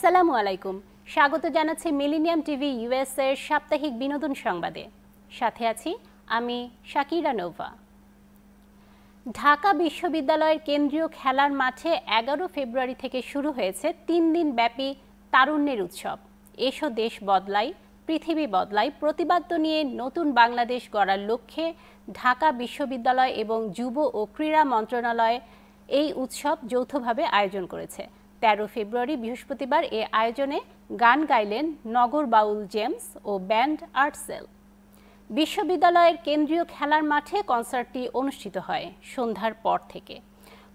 আসসালামু আলাইকুম। স্বাগত জানাচ্ছি মিলেনিয়াম টিভি ইউএস এর সাপ্তাহিক বিনোদন সংবাদে। সাথে আছি আমি শাকিরা নোভা। ঢাকা বিশ্ববিদ্যালয়ের কেন্দ্রীয় খেলার মাঠে 11 ফেব্রুয়ারি থেকে শুরু হয়েছে 3 দিন ব্যাপী তারুণ্যের উৎসব। এসো দেশ বদলাই, পৃথিবী বদলাই প্রতিবাদ নিয়ে নতুন বাংলাদেশ গড়ার লক্ষ্যে ঢাকা বিশ্ববিদ্যালয় এবং যুব ও ক্রীড়া মন্ত্রণালয় এই উৎসব যৌথভাবে আয়োজন করেছে। 13 ফেব্রুয়ারি বৃহস্পতিবার এ আয়োজনে গান গাইলেন নগর বাউল জেমস ও ব্যান্ড আর্টসেল। বিশ্ববিদ্যালয়ের কেন্দ্রীয় খেলার মাঠে কনসার্টটি অনুষ্ঠিত হয় সন্ধ্যার পর থেকে।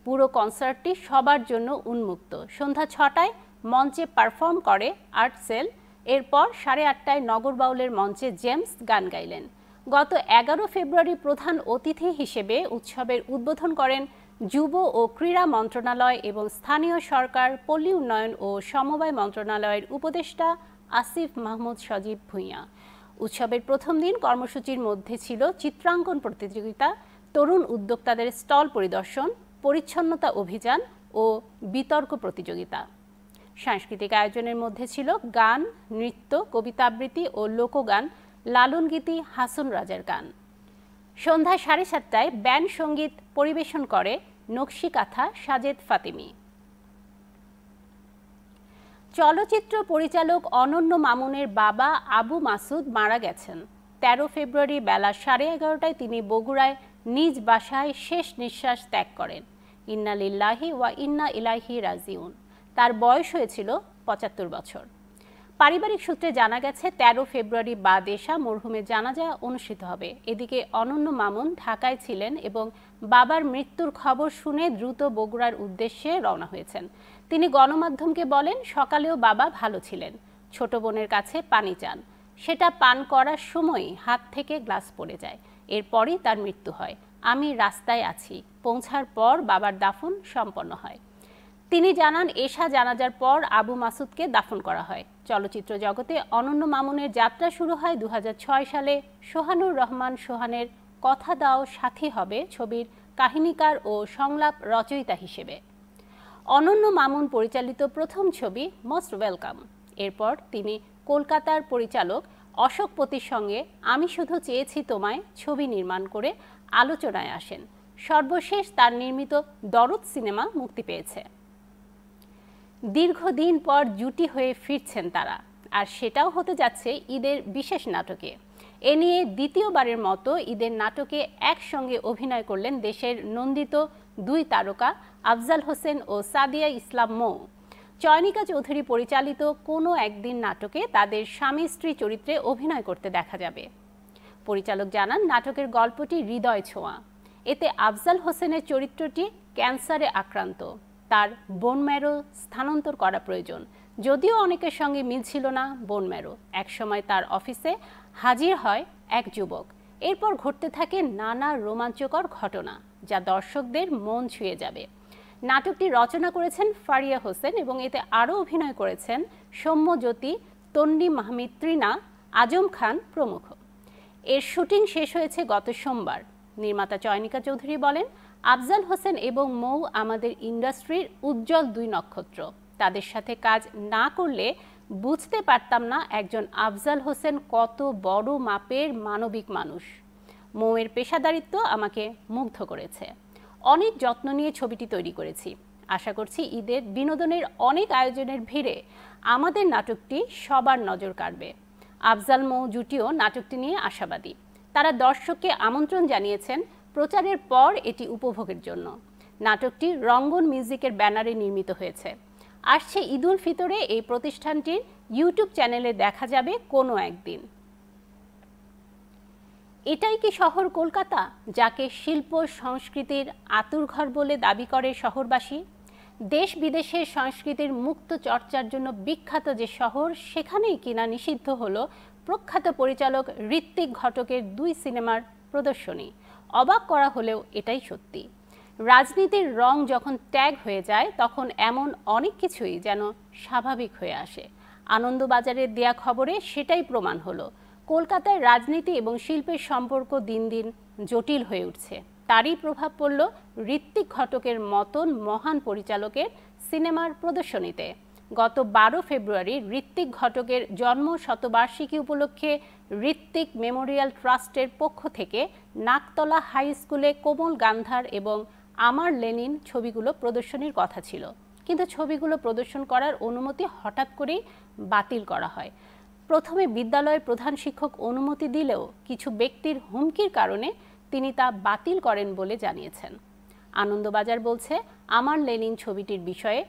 পুরো কনসার্টটি সবার জন্য উন্মুক্ত। সন্ধ্যা 6টায় মঞ্চে পারফর্ম করে আর্টসেল, এরপর 8:30টায় নগর বাউলের মঞ্চে জেমস গান গাইলেন। গত 11 ফেব্রুয়ারি প্রধান অতিথি হিসেবে উৎসবের উদ্বোধন করেন যুব ও ক্রীড়া মন্ত্রণালয় এবং স্থানীয় সরকার, পল্লী উন্নয়ন ও সমবায় মন্ত্রণালয়ের উপদেষ্টা আসিফ মাহমুদ সজীব ভূঁইয়া। উৎসবের প্রথম দিন কর্মসূচির মধ্যে ছিল চিত্রাঙ্কন প্রতিযোগিতা, তরুণ উদ্যোক্তাদের স্টল পরিদর্শন, পরিচ্ছন্নতা অভিযান ও বিতর্ক প্রতিযোগিতা। সাংস্কৃতিক আয়োজনের মধ্যে ছিল গান, নৃত্য, কবিতা আবৃত্তি ও লোকগান, লালন গীতি, হাসন রাজার গান। সন্ধ্যা 7:30টায় ব্যান্ড সঙ্গীত পরিবেশন করে নকশিকাঁথা সাজেদ ফাতিমি। চলচ্চিত্র পরিচালক অনন্য মামুনের বাবা আবু মাসুদ মারা গেছেন। 13 ফেব্রুয়ারি বেলা 11:30টায় তিনি বগুড়ায় নিজ বাসায় শেষ নিঃশ্বাস ত্যাগ করেন। ইন্না লিল্লাহি ওয়া ইন্না ইলাইহি রাজিউন। তার বয়স হয়েছিল 75 বছর। পারিবারিক সূত্রে জানা গেছে 13 ফেব্রুয়ারি বাদ এশা মরহুমের জানাজা অনুষ্ঠিত হবে। এদিকে অনন্য মামুন ঢাকায় ছিলেন এবং বাবার মৃত্যুর খবর শুনে দ্রুত বগুড়ার উদ্দেশ্যে রওনা হয়েছেন। তিনি গণমাধ্যমকে বলেন, সকালেও বাবা ভালো ছিলেন, ছোট বোনের কাছে পানি চান, সেটা পান করার সময় হাত থেকে গ্লাস পড়ে যায়, এরপরই তার মৃত্যু হয়। আমি রাস্তায় আছি, পৌঁছার পর বাবার দাফন সম্পন্ন হয়। তিনি জানান, এশা জানাজার পর আবু মাসুদকে দাফন করা হয়। চলচ্চিত্র জগতে অনন্য মামুনের যাত্রা শুরু হয় 2006 সালে সোহানুর রহমান সোহানের কথা দাও সাথী হবে ছবির কাহিনীকার ও সংলাপ রচয়িতা হিসেবে। অনন্য মামুন পরিচালিত প্রথম ছবি মোস্ট ওয়েলকাম। এরপর তিনি কলকাতার পরিচালক অশোক পতির সঙ্গে আমি শুধু চেয়েছি তোমায় ছবি নির্মাণ করে আলোচনায় আসেন। সর্বশেষ তার নির্মিত দরদ সিনেমা মুক্তি পেয়েছে। দীর্ঘদিন পর জুটি হয়ে ফিরছেন তারা, আর সেটাও হতে যাচ্ছে ঈদের বিশেষ নাটকে। এ নিয়ে দ্বিতীয়বারের মতো ঈদের নাটকে একসঙ্গে অভিনয় করলেন দেশের নন্দিত দুই তারকা আফজাল হোসেন ও সাদিয়া ইসলাম মৌ। চয়নিকা চৌধুরী পরিচালিত কোনো একদিন নাটকে তাদের স্বামী স্ত্রী চরিত্রে অভিনয় করতে দেখা যাবে। পরিচালক জানান, নাটকের গল্পটি হৃদয় ছোঁয়া। এতে আফজাল হোসেনের চরিত্রটি ক্যান্সারে আক্রান্ত, তার বোন ম্যারো স্থানান্তর করা প্রয়োজন। যদিও অনেকের সঙ্গে মিল ছিল না বোন ম্যারো, একসময় তার অফিসে হাজির হয় এক যুবক। এরপর ঘটতে থাকে নানা রোমাঞ্চকর ঘটনা, যা দর্শকদের মন ছুঁয়ে যাবে। নাটকটি রচনা করেছেন ফারিয়া হোসেন এবং এতে আরও অভিনয় করেছেন সৌম্যজ্যোতি, তন্ডি মাহমিদ, তৃণা, আজম খান প্রমুখ। এর শুটিং শেষ হয়েছে গত সোমবার। নির্মাতা চয়নিকা চৌধুরী বলেন, আফজাল হোসেন এবং মৌ আমাদের ইন্ডাস্ট্রির উজ্জ্বল দুই নক্ষত্র। তাদের সাথে কাজ না করলে বুঝতে পারতাম না একজন আফজাল হোসেন কত বড় মাপের মানবিক মানুষ। মৌয়ের পেশাদারিত্ব আমাকে মুগ্ধ করেছে। অনেক যত্ন নিয়ে ছবিটি তৈরি করেছি। আশা করছি ঈদের বিনোদনের অনেক আয়োজনের ভিড়ে আমাদের নাটকটি সবার নজর কাড়বে। আফজাল মৌ জুটিও নাটকটি নিয়ে আশাবাদী। তারা দর্শককে আমন্ত্রণ জানিয়েছেন প্রচারের পর এটি উপভোগের জন্য। নাটকটি রঙ্গন মিউজিকের ব্যানারে নির্মিত হয়েছে। আসছে ঈদ উল ফিতরে এই প্রতিষ্ঠানটির ইউটিউব চ্যানেলে দেখা যাবে কোনো একদিন। এটাই কি শহর কলকাতা, যাকে শিল্প সংস্কৃতির আতুরঘর বলে দাবি করে শহরবাসী? দেশ বিদেশের সংস্কৃতির মুক্ত চর্চার জন্য বিখ্যাত যে শহর, সেখানেই কিনা নিষিদ্ধ হলো প্রখ্যাত পরিচালক ঋত্বিক ঘটকের 2 সিনেমার প্রদর্শনী। অবাক করা হলেও এটাই সত্যি। রাজনীতির রং যখন ট্যাগ হয়ে যায়, তখন এমন অনেক কিছুই যেন স্বাভাবিক হয়ে আসে। আনন্দবাজারের দেয়া খবরে সেটাই প্রমাণ হলো। কলকাতায় রাজনীতি এবং শিল্পের সম্পর্ক দিন দিন জটিল হয়ে উঠছে। তারই প্রভাব পড়ল ঋত্বিক ঘটকের মতন মহান পরিচালকের সিনেমার প্রদর্শনীতে। গত 12 ফেব্রুয়ারি ঋত্বিক ঘটকের জন্ম শতবার্ষিকী উপলক্ষে ঋত্বিক মেমোরিয়াল ট্রাস্টের পক্ষ থেকে নাকতলা হাই স্কুলে কোমল গান্ধার এবং আমার লেনিন ছবিগুলো প্রদর্শনীর কথা ছিল, কিন্তু ছবিগুলো প্রদর্শন করার অনুমতি হঠাৎ করেই বাতিল করা হয়। প্রথমে বিদ্যালয়ের প্রধান শিক্ষক অনুমতি দিলেও কিছু ব্যক্তির হুমকির কারণে তিনি তা বাতিল করেন বলে জানিয়েছেন। আনন্দবাজার বলছে, আমার লেনিন ছবিটির বিষয়ে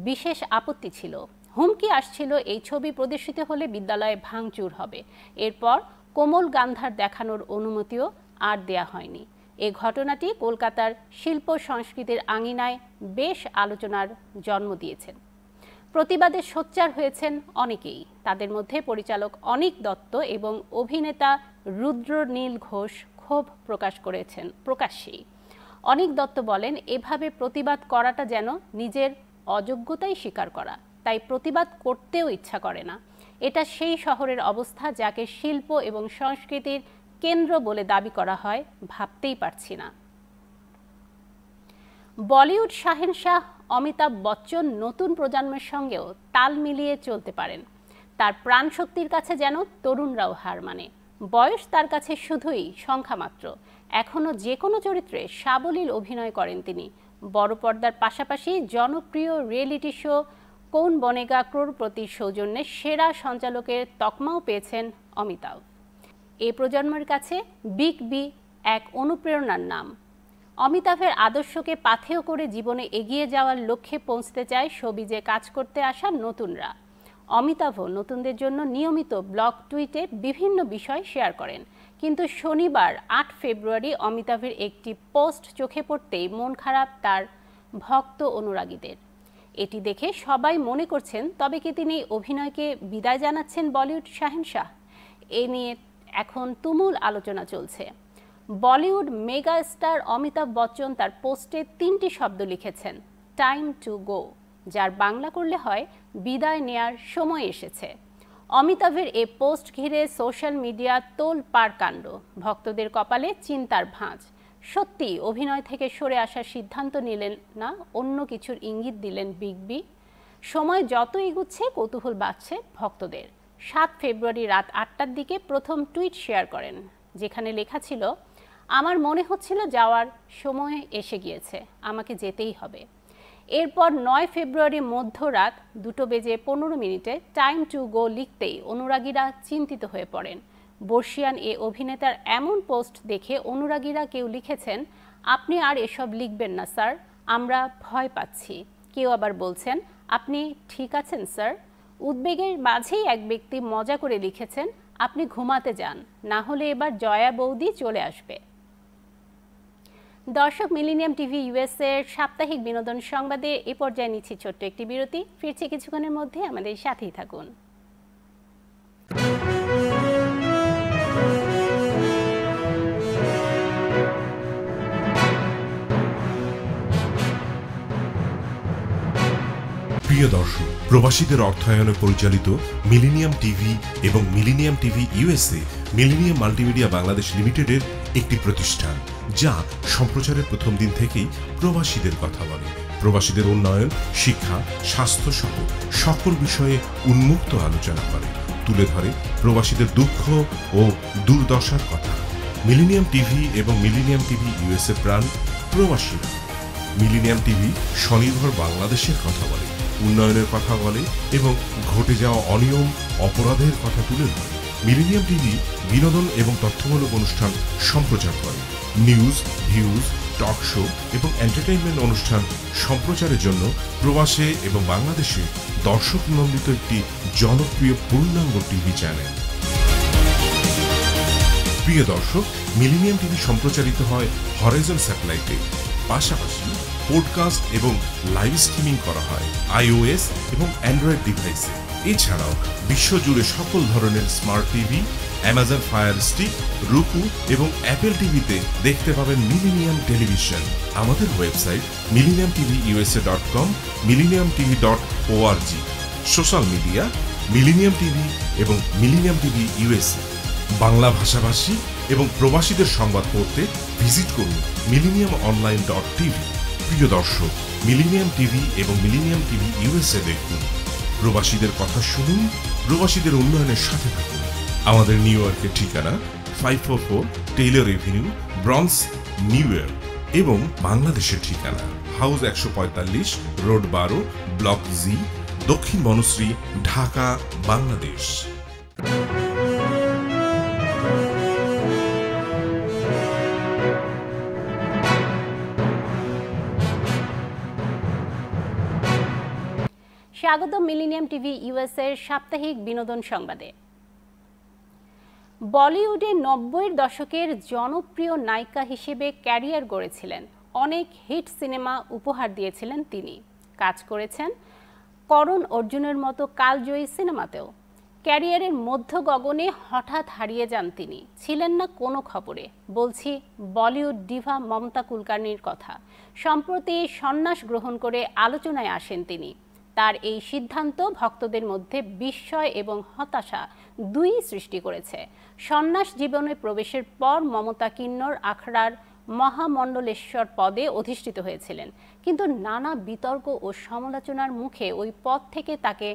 বিশেষ আপত্তি ছিল। হুমকি আসছিল এই ছবি প্রদর্শিত হলে বিদ্যালয়ে ভাঙচুর হবে। এরপর কোমল গান্ধার দেখানোর অনুমতিও আর দেয়া হয়নি। এই ঘটনাটি কলকাতার শিল্প সংস্কৃতির আঙিনায় বেশ আলোচনার জন্ম দিয়েছেন। প্রতিবাদে সোচ্চার হয়েছেন অনেকেই। তাদের মধ্যে পরিচালক অনিক দত্ত এবং অভিনেতা রুদ্রনীল ঘোষ ক্ষোভ প্রকাশ করেছেন প্রকাশ্যেই। অনিক দত্ত বলেন, এভাবে প্রতিবাদ করাটা যেন নিজের অযোগ্যতাই স্বীকার করা, তাই প্রতিবাদ করতেও ইচ্ছা করে না। এটা সেই শহরের অবস্থা যাকে শিল্প এবং সংস্কৃতির কেন্দ্র বলে দাবি করা হয়, ভাবতেই পারছি না। বলিউড শাহেনশাহ অমিতাভ বচ্চন নতুন প্রজন্মের সঙ্গেও তাল মিলিয়ে চলতে পারেন। তার প্রাণশক্তির কাছে যেন তরুণরাও হার মানে। বয়স তার কাছে শুধুই সংখ্যা মাত্র। এখনও যে কোনো চরিত্রে সাবলীল অভিনয় করেন তিনি। বড় পর্দার পাশাপাশি জনপ্রিয় রিয়েলিটি শো কৌন বনেগা ক্রোড়পতির সৌজন্যে সেরা সঞ্চালকের তকমাও পেয়েছেন অমিতাভ। এই প্রজন্মের কাছে বিগ বি এক অনুপ্রেরণার নাম। অমিতাভের আদর্শকে পাথেয় করে জীবনে এগিয়ে যাওয়ার লক্ষ্যে পৌঁছতে চায় শোবিজে কাজ করতে আসা নতুনরা। অমিতাভও নতুনদের জন্য নিয়মিত ব্লগ টুইটে বিভিন্ন বিষয় শেয়ার করেন, কিন্তু শনিবার 8 ফেব্রুয়ারি অমিতাভের একটি পোস্ট চোখে পড়তেই মন খারাপ তার ভক্ত অনুরাগীদের। এটি দেখে সবাই মনে করছেন, তবে কি তিনি অভিনয়কে বিদায় জানাচ্ছেন বলিউড শাহেনশাহ? এ নিয়ে এখন তুমুল আলোচনা চলছে। বলিউড মেগা স্টার অমিতাভ বচ্চন তার পোস্টে 3টি শব্দ লিখেছেন, টাইম টু গো, যার বাংলা করলে হয় বিদায় নেয়ার সময় এসেছে। অমিতাভের এই পোস্ট ঘিরে সোশ্যাল মিডিয়া তোলপাড় কাণ্ড। ভক্তদের কপালে চিন্তার ভাঁজ। সত্যি অভিনয় থেকে সরে আসার সিদ্ধান্ত নিলেন না, অন্য কিছুর ইঙ্গিত দিলেন বিগ বি? সময় যত এগুচ্ছে কৌতূহল বাড়ছে ভক্তদের। 7 ফেব্রুয়ারি রাত 8টার দিকে প্রথম টুইট শেয়ার করেন, যেখানে লেখা ছিল, আমার মনে হচ্ছিল যাওয়ার সময় এসে গিয়েছে, আমাকে যেতেই হবে। এরপর 9 ফেব্রুয়ারি মধ্যরাত 2:15 টাইম টু গো লিখতেই অনুরাগীরা চিন্তিত হয়ে পড়েন। বর্ষিয়ান এ অভিনেতার এমন পোস্ট দেখে অনুরাগীরা কেউ লিখেছেন, আপনি আর এসব লিখবেন না স্যার, আমরা ভয় পাচ্ছি। কেউ আবার বলছেন, আপনি ঠিক আছেন স্যার? উদ্বেগের মাঝেই এক ব্যক্তি মজা করে লিখেছেন, আপনি ঘুমাতে যান, না হলে এবার জয়া বৌদি চলে আসবে। দর্শক, মিলেনিয়াম টিভি ইউএসএর সাপ্তাহিক বিনোদন সংবাদে এ পর্যায়ে নিচ্ছি ছোট্ট একটি বিরতি। ফিরছি কিছুক্ষণের মধ্যে, আমাদের সাথেই থাকুন। প্রিয় দর্শক, প্রবাসীদের অর্থায়নে পরিচালিত মিলেনিয়াম টিভি এবং millennium TV USA millennium multimedia Bangladesh লিমিটেডের একটি প্রতিষ্ঠান, যা সম্প্রচারের প্রথম দিন থেকেই প্রবাসীদের কথা বলে। প্রবাসীদের উন্নয়ন, শিক্ষা, স্বাস্থ্য সহ সকল বিষয়ে উন্মুক্ত আলোচনা করে, তুলে ধরে প্রবাসীদের দুঃখ ও দুর্দশার কথা। মিলেনিয়াম টিভি এবং মিলেনিয়াম টিভি ইউএসএ প্রাণ প্রবাসীরা। মিলেনিয়াম টিভি স্বনির্ভর বাংলাদেশের কথা বলে, উন্নয়নের কথা বলে এবং ঘটে যাওয়া অনিয়ম, অপরাধের কথা তুলে ধরে। মিলেনিয়াম টিভি বিনোদন এবং তথ্যমূলক অনুষ্ঠান সম্প্রচার করে। নিউজ, ভিউজ, টক শো এবং এন্টারটেইনমেন্ট অনুষ্ঠান সম্প্রচারের জন্য প্রবাসে এবং বাংলাদেশে দর্শক নন্দিত একটি জনপ্রিয় পূর্ণাঙ্গ টিভি চ্যানেল। প্রিয় দর্শক, মিলেনিয়াম টিভি সম্প্রচারিত হয় হরাইজন স্যাটেলাইটে। পাশাপাশি পডকাস্ট এবং লাইভ স্ট্রিমিং করা হয় আইওএস এবং অ্যান্ড্রয়েড ডিভাইসে। এছাড়াও বিশ্বজুড়ে সকল ধরনের smart TV, Amazon fire stick, রুকু এবং অ্যাপেল টিভিতে দেখতে পাবেন মিলেনিয়াম টেলিভিশন। আমাদের website millenniumtvusa.com, millenniumtv.org। Social media millennium TV এবং মিলেনিয়াম টিভি ইউএসএ। বাংলা ভাষাভাষী এবং প্রবাসীদের সংবাদ পড়তে ভিজিট করুন millenniumonline.tv। প্রিয় দর্শক, মিলেনিয়াম টিভি এবং মিলেনিয়াম টিভি ইউএসএ দেখুন প্রবাসীদের কথা শুনুন, প্রবাসীদের উন্নয়নের সাথে থাকুন। আমাদের নিউ ইয়র্কের ঠিকানা 544 Taylor Avenue, bronze, new York এবং বাংলাদেশের ঠিকানা হাউস 145, রোড 12, ব্লক জি, দক্ষিণ বনশ্রী, ঢাকা, বাংলাদেশ। স্বাগত মিলেনিয়াম টিভি ইউএস এর সাপ্তাহিক বিনোদন সংবাদে। বলিউডে 90-এর দশকের জনপ্রিয় নায়িকা হিসেবে ক্যারিয়ার গড়েছিলেন। অনেক হিট সিনেমা উপহার দিয়েছিলেন তিনি। কাজ করেছেন করণ অর্জুনের মতো কালজয়ী সিনেমাতেও। ক্যারিয়ারের মধ্য গগনে হঠাৎ হারিয়ে যান তিনি, ছিলেন না কোনো খবরে। বলছি বলিউড ডিভা মমতা কুলকার্নির কথা। সম্প্রতি সন্ন্যাস গ্রহণ করে আলোচনায় আসেন তিনি। তার এই সিদ্ধান্ত ভক্তদের মধ্যে বিস্ময় এবং হতাশা দুই সৃষ্টি করেছে। সন্ন্যাস জীবনে প্রবেশের পর মমতা কিন্নর আখড়ার মহামণ্ডলেশ্বর পদে অধিষ্ঠিত হয়েছিলেন, কিন্তু নানা বিতর্ক ও সমালোচনার মুখে ওই পদ থেকে তাকে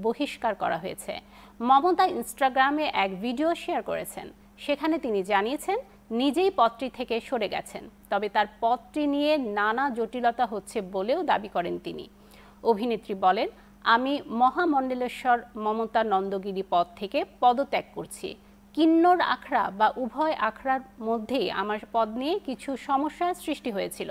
বহিষ্কার করা হয়েছে। মমতা ইনস্টাগ্রামে এক ভিডিও শেয়ার করেছেন। সেখানে তিনি জানিয়েছেন নিজেই পদটি থেকে সরে গেছেন, তবে তার পদটি নিয়ে নানা জটিলতা হচ্ছে বলেও দাবি করেন তিনি। অভিনেত্রী বলেন, আমি মহামণ্ডলেশ্বর মমতা নন্দগিরি পদ থেকে পদত্যাগ করছি। কিন্নর আখড়া বা উভয় আখড়ার মধ্যেই আমার পদ নিয়ে কিছু সমস্যার সৃষ্টি হয়েছিল।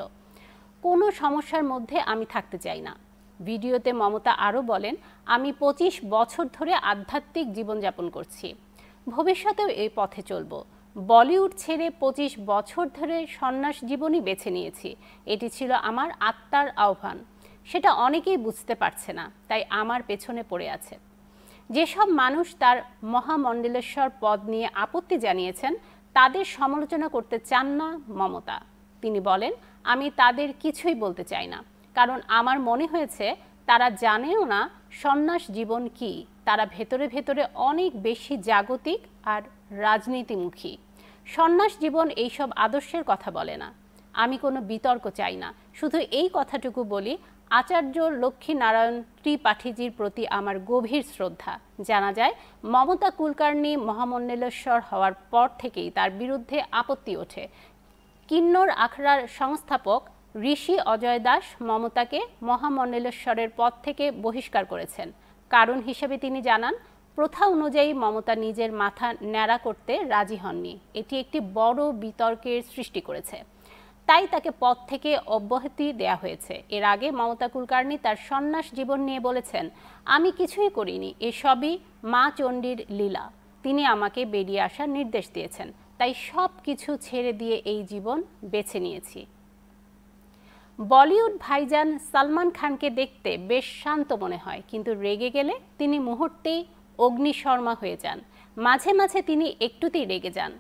কোনো সমস্যার মধ্যে আমি থাকতে চাই না। ভিডিওতে মমতা আরও বলেন, আমি 25 বছর ধরে আধ্যাত্মিক জীবনযাপন করছি, ভবিষ্যতেও এই পথে চলব। বলিউড ছেড়ে 25 বছর ধরে সন্ন্যাস জীবনই বেছে নিয়েছি। এটি ছিল আমার আত্মার আহ্বান। সেটা অনেকেই বুঝতে পারছে না, তাই আমার পেছনে পড়ে আছে। যেসব মানুষ তার মহামণ্ডলেশ্বর পদ নিয়ে আপত্তি জানিয়েছেন তাদের সমালোচনা করতে চান না মমতা। তিনি বলেন, আমি তাদের কিছুই বলতে চাই না, কারণ আমার মনে হয়েছে তারা জানেও না সন্ন্যাস জীবন কি। তারা ভেতরে ভেতরে অনেক বেশি জাগতিক আর রাজনীতিমুখী। সন্ন্যাস জীবন এইসব আদর্শের কথা বলে না। আমি কোনো বিতর্ক চাই না, শুধু এই কথাটুকু বলি, আচার্য লক্ষ্মীনারায়ণ ত্রিপাঠীজির প্রতি আমার গভীর শ্রদ্ধা। জানা যায় মমতা কুলকার্নি মহামণ্ডলেশ্বর হওয়ার পর থেকেই তার বিরুদ্ধে আপত্তি ওঠে। কিন্নর আখড়ার সংস্থাপক ঋষি অজয় দাস মমতাকে মহামণ্ডলেশ্বরের পদ থেকে বহিষ্কার করেছেন। কারণ হিসেবে তিনি জানান, প্রথা অনুযায়ী মমতা নিজের মাথা ন্যাড়া করতে রাজি হননি। এটি একটি বড় বিতর্কের সৃষ্টি করেছে, তাই তাকে পদ থেকে অব্যাহতি দেয়া হয়েছে। এর আগে মমতা কুলকার্নি তার সন্ন্যাস জীবন নিয়ে বলেছেন, আমি কিছুই করিনি, এসবই মা চণ্ডীর লীলা। তিনি আমাকে বেরিয়ে আসার নির্দেশ দিয়েছেন, তাই সব কিছু ছেড়ে দিয়ে এই জীবন বেছে নিয়েছি। বলিউড ভাইজান সালমান খানকে দেখতে বেশ শান্ত মনে হয়, কিন্তু রেগে গেলে তিনি মুহূর্তেই অগ্নিশর্মা হয়ে যান। মাঝে মাঝে তিনি একটুতেই রেগে যান।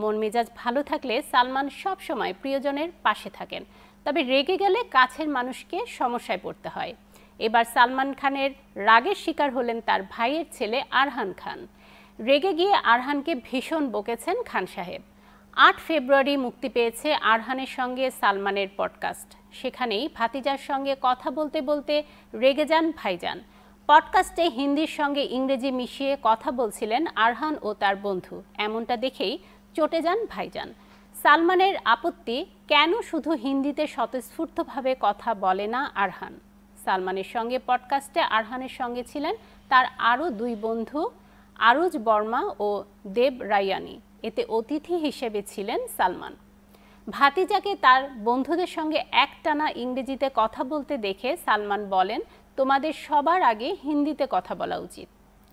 মন মেজাজ ভালো থাকলে সালমান সব সময় প্রিয়জনের পাশে থাকেন, তবে রেগে গেলে কাছের মানুষকে সমস্যায় পড়তে হয়। এবার সালমান খানের রাগের শিকার হলেন তার ভাইয়ের ছেলে আরহান খান। রেগে গিয়ে আরহানকে ভীষণ বকেছেন খান সাহেব। 8 ফেব্রুয়ারি মুক্তি পেয়েছে আরহানের সঙ্গে সালমানের পডকাস্ট। সেখানেই ভাতিজার সঙ্গে কথা বলতে বলতে রেগে যান ভাইজান। পডকাস্টে হিন্দির সঙ্গে ইংরেজি মিশিয়ে কথা বলছিলেন আরহান ও তার বন্ধু। এমনটা দেখেই চটে যান ভাইজান। সালমানের আপত্তি, কেন শুধু হিন্দিতে স্বতঃস্ফূর্তভাবে কথা বলে না আরহান। সালমানের সঙ্গে পডকাস্টে আরহানের সঙ্গে ছিলেন তার আরও 2 বন্ধু, আরুজ বর্মা ও দেব রায়ানি। এতে অতিথি হিসেবে ছিলেন সালমান। ভাতিজাকে তার বন্ধুদের সঙ্গে একটানা ইংরেজিতে কথা বলতে দেখে সালমান বলেন, তোমাদের সবার আগে হিন্দিতে কথা বলা উচিত।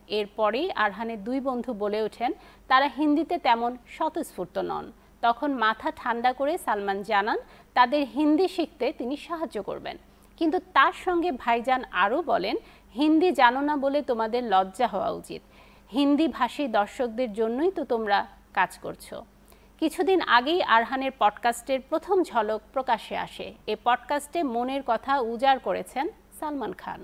এরপরেই আরহানের 2 বন্ধু বলে ওঠেন তারা হিন্দিতে তেমন স্বতঃস্ফূর্ত নন। তখন মাথা ঠান্ডা করে সালমান জানান তাদের হিন্দি শিখতে তিনি সাহায্য করবেন। কিন্তু তার সঙ্গে ভাইজান আরও বলেন, হিন্দি জানো না বলে তোমাদের লজ্জা হওয়া উচিত। হিন্দি ভাষী দর্শকদের জন্যই তো তোমরা কাজ করছো। কিছুদিন আগেই আরহানের পডকাস্টের প্রথম ঝলক প্রকাশ্যে আসে। এই পডকাস্টে মনের কথা উজাড় করেছেন সালমান খান।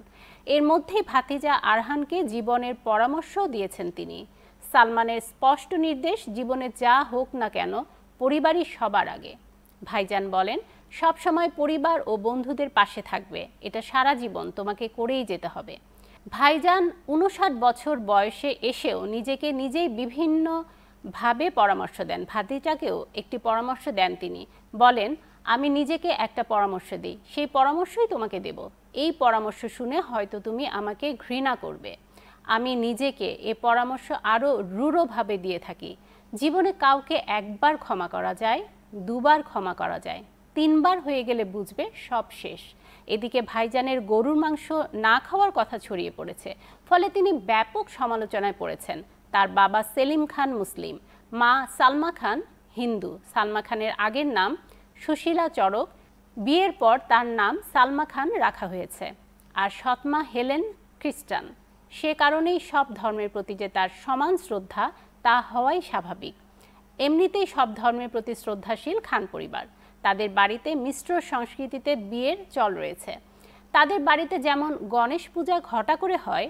এর মধ্যেই ভাতিজা আরহানকে জীবনের পরামর্শও দিয়েছেন তিনি। সালমানের স্পষ্ট নির্দেশ, জীবনে যা হোক না কেন পরিবারই সবার আগে। ভাইজান বলেন, সবসময় পরিবার ও বন্ধুদের পাশে থাকবে, এটা সারা জীবন তোমাকে করেই যেতে হবে। ভাইজান ৫৯ বছর বয়সে এসেও নিজেকে নিজেই বিভিন্নভাবে পরামর্শ দেন। ভাতিজাকেও একটি পরামর্শ দেন তিনি। বলেন, আমি নিজেকে একটা পরামর্শ দিই, সেই পরামর্শই তোমাকে দেব। এই পরামর্শ শুনে হয়তো তুমি আমাকে ঘৃণা করবে। আমি নিজেকে এ পরামর্শ আরও রূঢ়ভাবে দিয়ে থাকি। জীবনে কাউকে একবার ক্ষমা করা যায়, দুবার ক্ষমা করা যায়, ৩বার হয়ে গেলে বুঝবে সব শেষ। এদিকে ভাইজানের গরুর মাংস না খাওয়ার কথা ছড়িয়ে পড়েছে, ফলে তিনি ব্যাপক সমালোচনায় পড়েছেন। তার বাবা সেলিম খান মুসলিম, মা সালমা খান হিন্দু। সালমা খানের আগের নাম সুশীলা চরক, বিয়ের পর তার নাম সালমা খান রাখা হয়েছে। আর সৎমা হেলেন খ্রিস্টান। সে কারণেই সব ধর্মের প্রতি যে তার সমান শ্রদ্ধা, তা হওয়াই স্বাভাবিক। এমনিতেই সব ধর্মের প্রতি শ্রদ্ধাশীল খান পরিবার। তাদের বাড়িতে মিশ্র সংস্কৃতিতে বিয়ের চল রয়েছে। তাদের বাড়িতে যেমন গণেশ পূজা ঘটা করে হয়,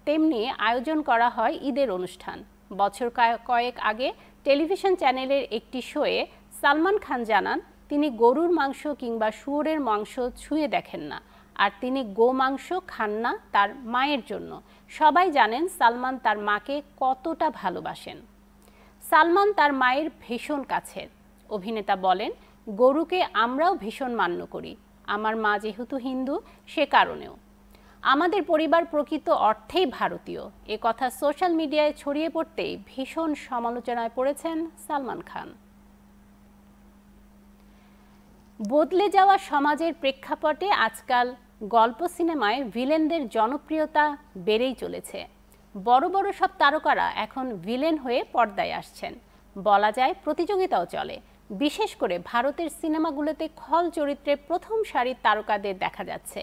তেমনি আয়োজন করা হয় ঈদের অনুষ্ঠান। বছর কয়েক আগে টেলিভিশন চ্যানেলের একটি শোয়ে সালমান খান জানান, তিনি গরুর মাংস কিংবা শুয়োরের মাংস ছুঁয়ে দেখেন না, আর তিনি গোমাংস খান না তার মায়ের জন্য। সবাই জানেন সালমান তার মাকে কতটা ভালোবাসেন। সালমান তার মায়ের ভীষণ কাছের। অভিনেতা বলেন, গরুকে আমরাও ভীষণ মান্য করি। আমার মা যেহেতু হিন্দু, সে কারণেও। আমাদের পরিবার প্রকৃত অর্থেই ভারতীয়। এ কথা সোশ্যাল মিডিয়ায় ছড়িয়ে পড়তেই ভীষণ সমালোচনায় পড়েছেন সালমান খান। বদলে যাওয়া সমাজের প্রেক্ষাপটে আজকাল গল্প সিনেমায় ভিলেনদের জনপ্রিয়তা বেড়েই চলেছে। বড় বড় সব তারকারা এখন ভিলেন হয়ে পর্দায় আসছেন। বলা যায় প্রতিযোগিতাও চলে। বিশেষ করে ভারতের সিনেমাগুলোতে খল চরিত্রে প্রথম সারির তারকাদের দেখা যাচ্ছে।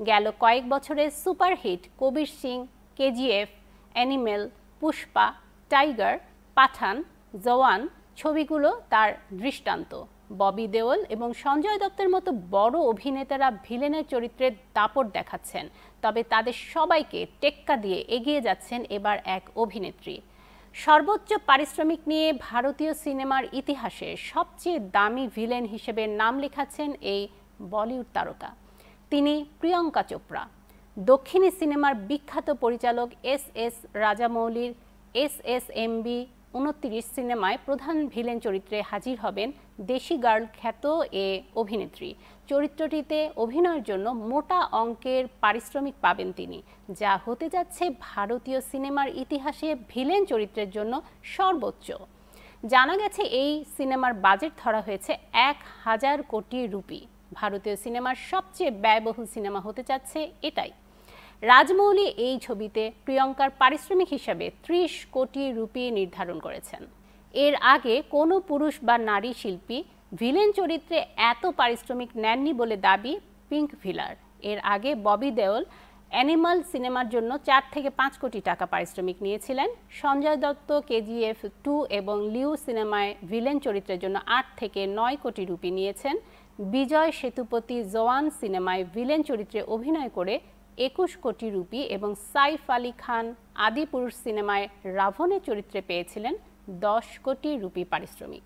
গেল কয়েক বছরে superhit Kabir Singh, KGF, animal, Pushpa, tiger, পাঠান, জওয়ান ছবিগুলো তার দৃষ্টান্ত। ববি দেওল এবং সঞ্জয় দত্তের মতো বড় অভিনেতারা ভিলেনের চরিত্রের দাপট দেখাচ্ছেন। তবে তাদের সবাইকে টেক্কা দিয়ে এগিয়ে যাচ্ছেন এবার এক অভিনেত্রী। সর্বোচ্চ পারিশ্রমিক নিয়ে ভারতীয় সিনেমার ইতিহাসে সবচেয়ে দামি ভিলেন হিসেবে নাম লেখাচ্ছেন এই বলিউড তারকা। তিনি প্রিয়ঙ্কা চোপড়া। দক্ষিণী সিনেমার বিখ্যাত পরিচালক এস রাজামৌলির SSMB 29 সিনেমায় প্রধান ভিলেন চরিত্রে হাজির হবেন দেশি গার্ল খ্যাত এ অভিনেত্রী। চরিত্রটিতে অভিনয়ের জন্য মোটা অঙ্কের পারিশ্রমিক পাবেন তিনি, যা হতে যাচ্ছে ভারতীয় সিনেমার ইতিহাসে ভিলেন চরিত্রের জন্য সর্বোচ্চ। জানা গেছে এই সিনেমার বাজেট ধরা হয়েছে 1000 কোটি রুপি। ভারতীয় সিনেমার সবচেয়ে ব্যয়বহুল সিনেমা হতে যাচ্ছে এটাই। রাজমৌলি এই ছবিতে প্রিয়ঙ্কার পারিশ্রমিক হিসাবে 30 কোটি রুপি নির্ধারণ করেছেন। এর আগে কোনো পুরুষ বা নারী শিল্পী ভিলেন চরিত্রে এত পারিশ্রমিক নেননি বলে দাবি পিঙ্ক ভিলার। এর আগে ববি দেওল অ্যানিমাল সিনেমার জন্য 4 থেকে 5 কোটি টাকা পারিশ্রমিক নিয়েছিলেন। সঞ্জয় দত্ত KGF 2 এবং লিউ সিনেমায় ভিলেন চরিত্রের জন্য 8 থেকে 9 কোটি রুপি নিয়েছেন। বিজয় সেতুপতি জওয়ান সিনেমায় ভিলেন চরিত্রে অভিনয় করে 21 কোটি রুপি এবং সাইফ আলী খান আদিপুরুষ সিনেমায় রাভনের চরিত্রে পেয়েছিলেন 10 কোটি রুপি পারিশ্রমিক।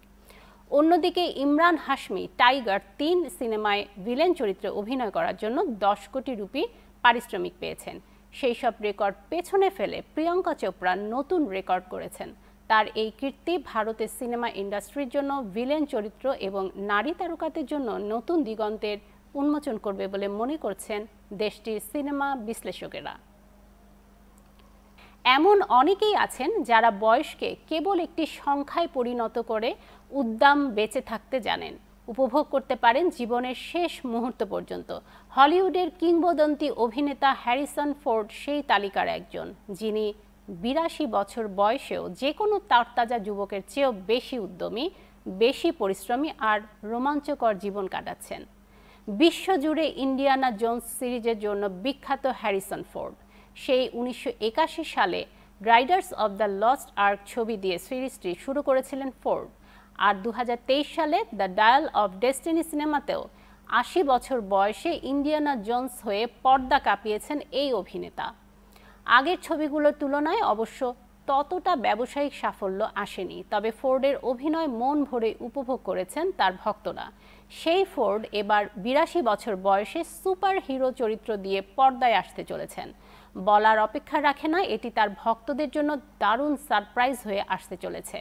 অন্যদিকে ইমরান হাশমি টাইগার 3 সিনেমায় ভিলেন চরিত্রে অভিনয় করার জন্য 10 কোটি রুপি পারিশ্রমিক পেয়েছেন। সেই সব রেকর্ড পেছনে ফেলে প্রিয়ঙ্কা চোপড়া নতুন রেকর্ড করেছেন। তার এই কীর্তি ভারতের সিনেমা ইন্ডাস্ট্রির জন্য ভিলেন চরিত্র এবং নারী তারকাদের জন্য নতুন দিগন্তের উন্মোচন করবে বলে মনে করছেন দেশটির সিনেমা বিশ্লেষকেরা। এমন অনেকেই আছেন যারা বয়সকে কেবল একটি সংখ্যায় পরিণত করে উদ্দাম বেঁচে থাকতে জানেন, উপভোগ করতে পারেন জীবনের শেষ মুহূর্ত পর্যন্ত। হলিউডের কিংবদন্তি অভিনেতা হ্যারিসন ফোর্ড সেই তালিকার একজন, যিনি 82 বছর বয়সেও যে কোনো তরতাজা যুবকের চেয়েও বেশি উদ্যমী, বেশি পরিশ্রমী আর রোমাঞ্চকর জীবন কাটাচ্ছেন। বিশ্বজুড়ে ইন্ডিয়ানা জোন্স সিরিজের জন্য বিখ্যাত হ্যারিসন ফোর্ড। সেই 1981 সালে Raiders of the Lost Ark ছবি দিয়ে সিরিজটি শুরু করেছিলেন ফোর্ড। আর 2023 সালে দ্য ডায়াল অফ ডেস্টিনি সিনেমাতেও 80 বছর বয়সে ইন্ডিয়ানা জোন্স হয়ে পর্দা কাঁপিয়েছেন এই অভিনেতা। আগের ছবিগুলোর তুলনায় অবশ্য ততটা ব্যবসায়িক সাফল্য আসেনি, তবে ফোর্ডের অভিনয় মন ভরে উপভোগ করেছেন তার ভক্তরা। সেই ফোর্ড এবার 82 বছর বয়সে সুপার হিরো চরিত্র দিয়ে পর্দায় আসতে চলেছেন। বলার অপেক্ষা রাখে না, এটি তার ভক্তদের জন্য দারুণ সারপ্রাইজ হয়ে আসতে চলেছে।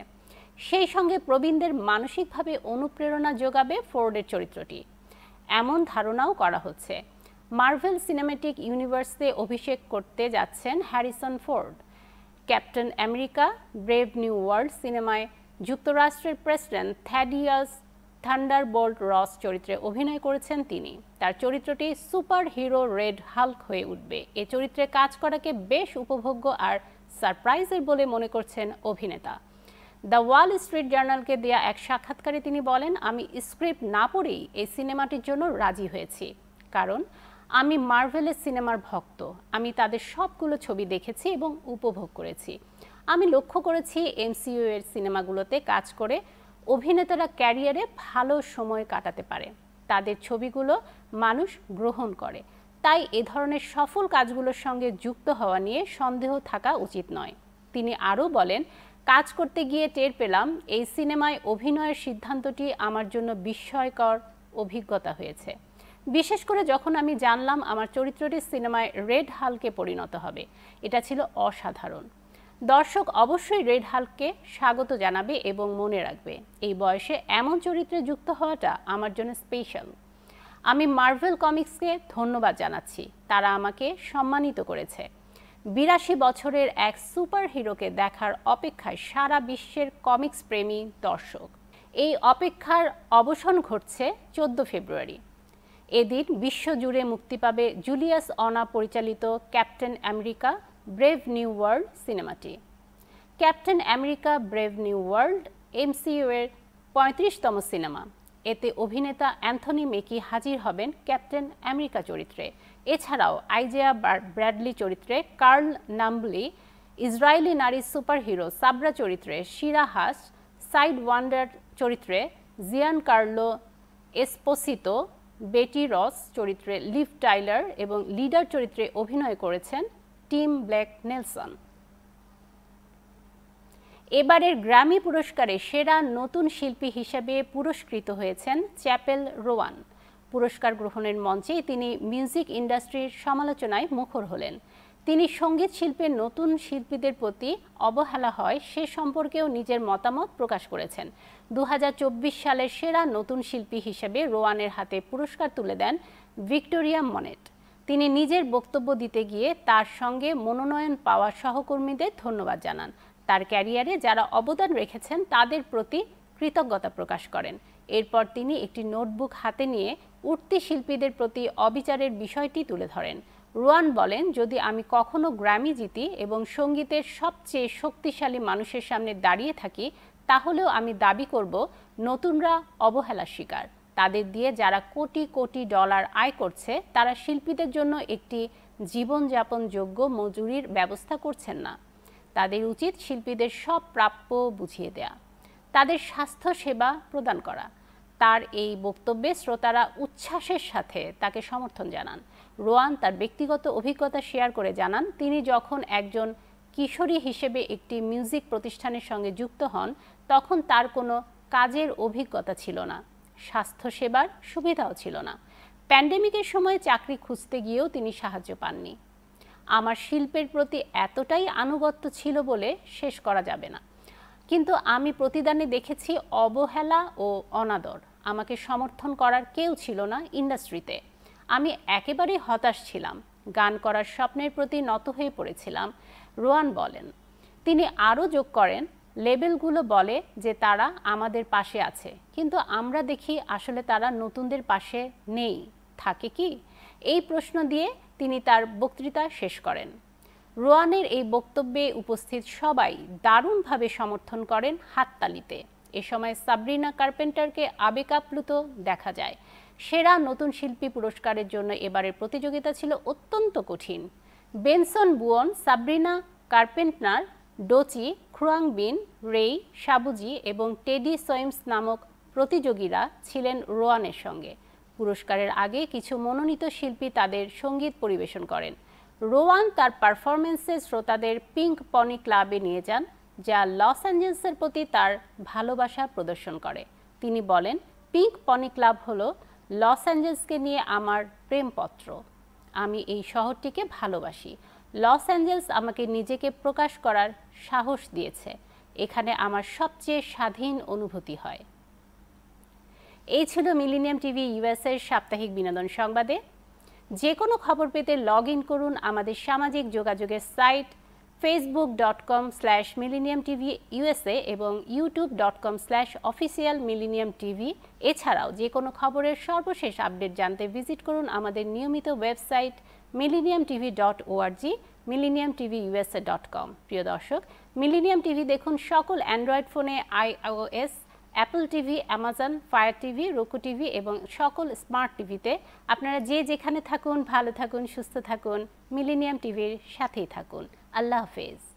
সেই সঙ্গে প্রবীণদের মানসিকভাবে অনুপ্রেরণা যোগাবে ফোর্ডের চরিত্রটি, এমন ধারণাও করা হচ্ছে। মার্ভেল সিনেম্যাটিক ইউনিভার্সে অভিষেক করতে যাচ্ছেন Harrison Ford. Captain America Brave New world সিনেমায় যুক্তরাষ্ট্রের প্রেসিডেন্ট থ্যাডিয়াস থান্ডারবোল্ট রস চরিত্রে অভিনয় করেছেন তিনি। তার চরিত্রটি সুপার হিরো রেড হাল্ক হয়ে উঠবে। এ চরিত্রে কাজ করাকে বেশ উপভোগ্য আর সারপ্রাইজের বলে মনে করছেন অভিনেতা। দ্য ওয়াল স্ট্রিট জার্নালকে দেয়া এক সাক্ষাৎকারে তিনি বলেন, আমি স্ক্রিপ্ট না পড়েই এই সিনেমাটির জন্য রাজি হয়েছি, কারণ আমি মার্ভেলের সিনেমার ভক্ত। আমি তাদের সবগুলো ছবি দেখেছি এবং উপভোগ করেছি। আমি লক্ষ্য করেছি এমসিইউ এর সিনেমাগুলোতে কাজ করে অভিনেতারা ক্যারিয়ারে ভালো সময় কাটাতে পারে, তাদের ছবিগুলো মানুষ গ্রহণ করে। তাই এ ধরনের সফল কাজগুলোর সঙ্গে যুক্ত হওয়া নিয়ে সন্দেহ থাকা উচিত নয়। তিনি আরও বলেন, কাজ করতে গিয়ে টের পেলাম এই সিনেমায় অভিনয়ের সিদ্ধান্তটি আমার জন্য বিস্ময়কর অভিজ্ঞতা হয়েছে, বিশেষ করে যখন আমি জানলাম আমার চরিত্রটি সিনেমায় রেড হাল্কে পরিণত হবে। এটা ছিল অসাধারণ। দর্শক অবশ্যই রেড হাল্ককে স্বাগত জানাবে এবং মনে রাখবে। এই বয়সে এমন চরিত্রে যুক্ত হওয়াটা আমার জন্য স্পেশাল। আমি মার্ভেল কমিক্সকে ধন্যবাদ জানাচ্ছি, তারা আমাকে সম্মানিত করেছে। 82 বছরের এক সুপার হিরোকে দেখার অপেক্ষায় সারা বিশ্বের কমিক্স প্রেমী দর্শক। এই অপেক্ষার অবসান ঘটছে 14 ফেব্রুয়ারি। এদিন বিশ্বজুড়ে মুক্তি পাবে জুলিয়াস অনা পরিচালিত Captain America Brave New World সিনেমাটি। Captain America Brave New World MCU এর 35তম সিনেমা। এতে অভিনেতা অ্যান্থনি মেকি হাজির হবেন ক্যাপ্টেন আমেরিকা চরিত্রে। এছাড়াও আইজেয়া ব্র্যাডলি চরিত্রে কার্ল নাম্বলি, ইসরায়েলি নারী সুপারহিরো সাবরা চরিত্রে শিরা হাস, সাইড ওয়ান্ডার চরিত্রে জিয়ান কার্লো এসপোসিতো, বেটি রস চরিত্রে লিভ টাইলার এবং লিডার চরিত্রে অভিনয় করেছেন টিম ব্ল্যাক নেলসন। এবারের গ্র্যামি পুরস্কারে সেরা নতুন শিল্পী হিসেবে পুরস্কৃত হয়েছেন চ্যাপেল রোয়ান। পুরস্কার গ্রহণের মঞ্চেই তিনি মিউজিক ইন্ডাস্ট্রির সমালোচনায় মুখর হলেন। তিনি সঙ্গীত শিল্পের নতুন শিল্পীদের প্রতি অবহেলা হয় সে সম্পর্কেও নিজের মতামত প্রকাশ করেছেন। 2024 সালের সেরা নতুন শিল্পী হিসেবে রোয়ানের হাতে পুরস্কার তুলে দেন ভিক্টোরিয়া মনেট। তিনি নিজের বক্তব্য দিতে গিয়ে তার সঙ্গে মনোনয়ন পাওয়া সহকর্মীদের ধন্যবাদ জানান। তার ক্যারিয়ারে যারা অবদান রেখেছেন তাদের প্রতি কৃতজ্ঞতা প্রকাশ করেন। এরপর তিনি একটি নোটবুক হাতে নিয়ে উঠতি শিল্পীদের প্রতি অবিচারের বিষয়টি তুলে ধরেন। রোয়ান বলেন, যদি আমি কখনো গ্র্যামি জিতি এবং সঙ্গীতের সবচেয়ে শক্তিশালী মানুষের সামনে দাঁড়িয়ে থাকি, তাহলেও আমি দাবি করব নতুনরা অবহেলার শিকার। তাদের দিয়ে যারা কোটি কোটি ডলার আয় করছে তারা শিল্পীদের জন্য একটি জীবনযাপনযোগ্য মজুরির ব্যবস্থা করছেন না। তাদের উচিত শিল্পীদের সব প্রাপ্য বুঝিয়ে দেয়া, তাদের স্বাস্থ্য সেবা প্রদান করা। তার এই বক্তব্যে শ্রোতারা উচ্ছ্বাসের সাথে তাকে সমর্থন জানান। রোয়ান তার ব্যক্তিগত অভিজ্ঞতা শেয়ার করে জানান, তিনি যখন একজন কিশোরী হিসেবে একটি মিউজিক প্রতিষ্ঠানের সঙ্গে যুক্ত হন তখন তার কোনো কাজের অভিজ্ঞতা ছিল না, স্বাস্থ্যসেবার সুবিধাও ছিল না। প্যান্ডেমিকের সময় চাকরি খুঁজতে গিয়েও তিনি সাহায্য পাননি। আমার শিল্পের প্রতি এতটাই আনুগত্য ছিল বলে শেষ করা যাবে না, কিন্তু আমি প্রতিদানে দেখেছি অবহেলা ও অনাদর। আমাকে সমর্থন করার কেউ ছিল না ইন্ডাস্ট্রিতে। আমি একেবারেই হতাশ ছিলাম, গান করার স্বপ্নের প্রতি নত হয়ে পড়েছিলাম, রোয়ান বলেন। তিনি আরও যোগ করেন, লেবেলগুলো বলে যে তারা আমাদের পাশে আছে, কিন্তু আমরা দেখি আসলে তারা নতুনদের পাশে নেই। থাকে কি? এই প্রশ্ন দিয়ে তিনি তার বক্তৃতা শেষ করেন। রোয়ানের এই বক্তব্যে উপস্থিত সবাই দারুণভাবে সমর্থন করেন হাততালিতে। এ সময় সাবরিনা কার্পেন্টারকে আবেগাপ্লুত দেখা যায়। সেরা নতুন শিল্পী পুরস্কারের জন্য এবারের প্রতিযোগিতা ছিল অত্যন্ত কঠিন। বেনসন বুয়ন, সাবরিনা কার্পেন্টার, ডোচি, খ্রুয়াংবিন, রেই, সাবুজি এবং টেডি সোয়েমস নামক প্রতিযোগীরা ছিলেন রোয়ানের সঙ্গে। পুরস্কারের আগে কিছু মনোনীত শিল্পী তাদের সঙ্গীত পরিবেশন করেন। রোয়ান তার পারফরমেন্সে শ্রোতাদের পিঙ্ক পনি ক্লাবে নিয়ে যান, যা লস অ্যাঞ্জেলসের প্রতি তার ভালোবাসা প্রদর্শন করে। তিনি বলেন, পিঙ্ক পনি ক্লাব হলো লস অ্যাঞ্জেলসকে নিয়ে আমার প্রেমপত্র। আমি এই শহরটিকে ভালোবাসি। লস অ্যাঞ্জেলস আমাকে নিজেকে প্রকাশ করার সাহস দিয়েছে। এখানে আমার সবচেয়ে স্বাধীন অনুভূতি হয়। এই ছিল মিলেনিয়াম টিভি ইউএসএর সাপ্তাহিক বিনোদন সংবাদে। যে কোনো খবর পেতে লগ ইন করুন আমাদের সামাজিক যোগাযোগের সাইট facebook.com/millenniumtvusa এবং youtube.com/officialmillenniumtv। এছাড়াও যে কোনো খবরের সর্বশেষ আপডেট জানতে ভিজিট করুন আমাদের নিয়মিত ওয়েবসাইট millenniumtv.org, millenniumtvusa.com। প্রিয় দর্শক, মিলেনিয়াম টিভি দেখুন সকল অ্যান্ড্রয়েড ফোনে, iOS, Apple TV, Amazon fire TV, roku TV এবং সকল স্মার্ট টিভিতে। আপনারা যে যেখানে থাকুন ভালো থাকুন, সুস্থ থাকুন, মিলেনিয়াম টিভির সাথেই থাকুন। আল্লাহ হাফেজ।